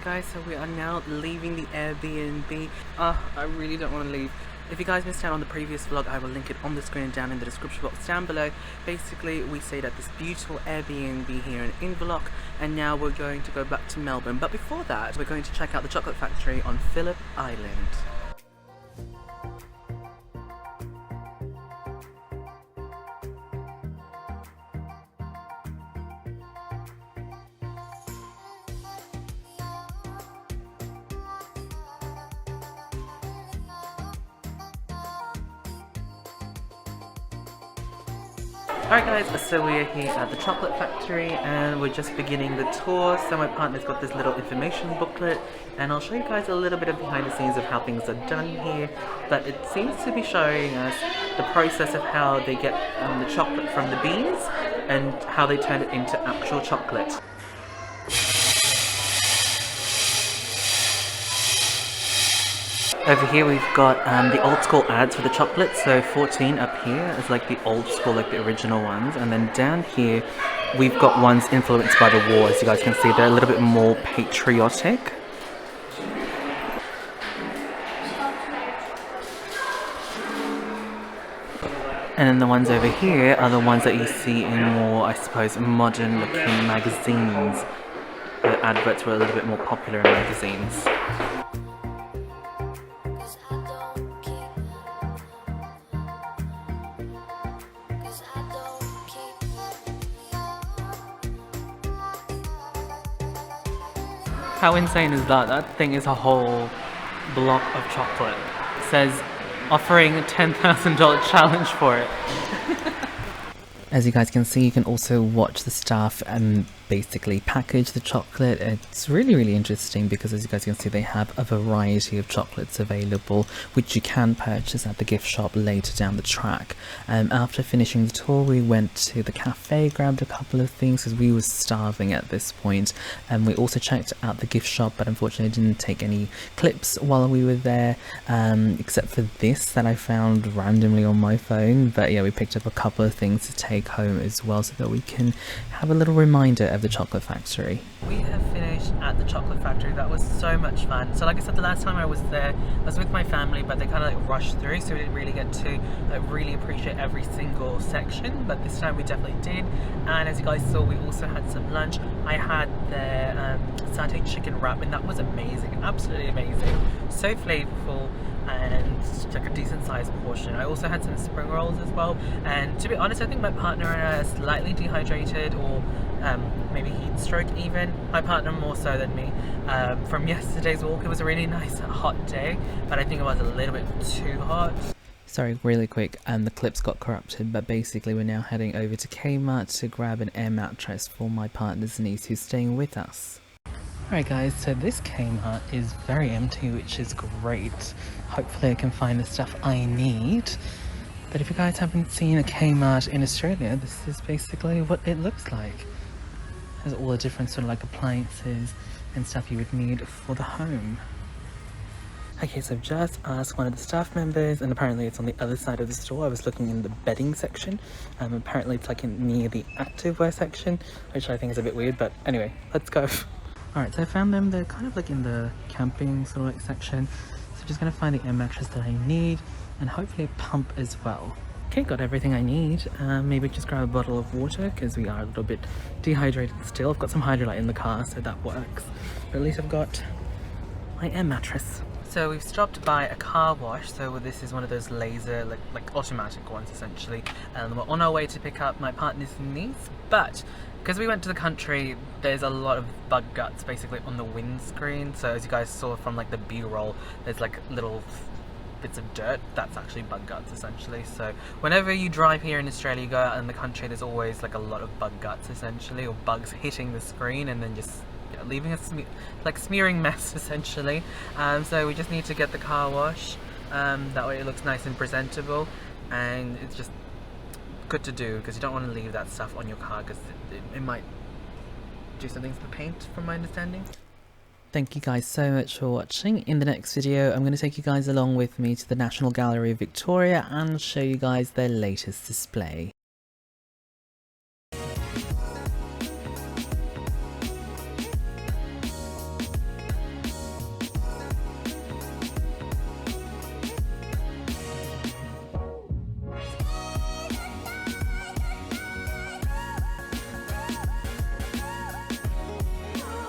Alright guys, so we are now leaving the Airbnb. I really don't want to leave. If you guys missed out on the previous vlog, I will link it on the screen down in the description box down below. Basically, we stayed at this beautiful Airbnb here in Inverloch, and now we're going to go back to Melbourne. But before that, we're going to check out the chocolate factory on Phillip Island. Alright guys, so we are here at the chocolate factory and we're just beginning the tour. So my partner's got this little information booklet and I'll show you guys a little bit of behind the scenes of how things are done here. But it seems to be showing us the process of how they get the chocolate from the beans and how they turn it into actual chocolate. Over here we've got the old school ads for the chocolate, so 14 up here is like the old school, like the original ones, and then down here we've got ones influenced by the war. As you guys can see, they're a little bit more patriotic. And then the ones over here are the ones that you see in more, I suppose, modern looking magazines. The adverts were a little bit more popular in magazines. How insane is that? That thing is a whole block of chocolate. It says offering a $10,000 challenge for it. As you guys can see, you can also watch the staff basically package the chocolate. It's really interesting because, as you guys can see, they have a variety of chocolates available which you can purchase at the gift shop later down the track. After finishing the tour, we went to the cafe, grabbed a couple of things because we were starving at this point, and we also checked out the gift shop, but unfortunately didn't take any clips while we were there, except for this that I found randomly on my phone. But yeah, we picked up a couple of things to take home as well so that we can have a little reminder of the chocolate factory. We have finished at the chocolate factory. That was so much fun. So like I said, the last time I was there, I was with my family, but they kind of like rushed through, so we didn't really get to really appreciate every single section, but this time we definitely did. And as you guys saw, we also had some lunch. I had the satay chicken wrap, and that was amazing, absolutely amazing, so flavorful and like a decent sized portion. I also had some spring rolls as well, and to be honest, I think my partner and I are slightly dehydrated, or maybe heat stroke even. My partner more so than me, from yesterday's walk. It was a really nice hot day, but I think it was a little bit too hot. Sorry, really quick, the clips got corrupted, but basically we're now heading over to Kmart to grab an air mattress for my partner's niece who's staying with us. Alright guys, so this Kmart is very empty, which is great. Hopefully I can find the stuff I need. But if you guys haven't seen a Kmart in Australia, this is basically what it looks like. It has all the different sort of like appliances and stuff you would need for the home. Okay, so I've just asked one of the staff members, and apparently it's on the other side of the store. I was looking in the bedding section. Apparently it's like near the activewear section, which I think is a bit weird, but anyway, let's go. Alright, so I found them. They're kind of like in the camping sort of like section. So I'm just going to find the air mattress that I need, and hopefully a pump as well. Okay, got everything I need. Maybe just grab a bottle of water because we are a little bit dehydrated still. I've got some Hydrolite in the car, so that works. But at least I've got my air mattress. So we've stopped by a car wash. So this is one of those laser, like automatic ones essentially. And we're on our way to pick up my partner's niece, but because we went to the country, there's a lot of bug guts basically on the windscreen. So as you guys saw from like the B-roll, there's like little bits of dirt. That's actually bug guts essentially. So whenever you drive here in Australia, you go out in the country, there's always like a lot of bug guts essentially, or bugs hitting the screen and then just leaving a smearing mess essentially. So we just need to get the car wash. That way it looks nice and presentable, and it's just good to do because you don't want to leave that stuff on your car because it might do something to the paint, from my understanding. Thank you guys so much for watching. In the next video, I'm going to take you guys along with me to the National Gallery of Victoria and show you guys their latest display.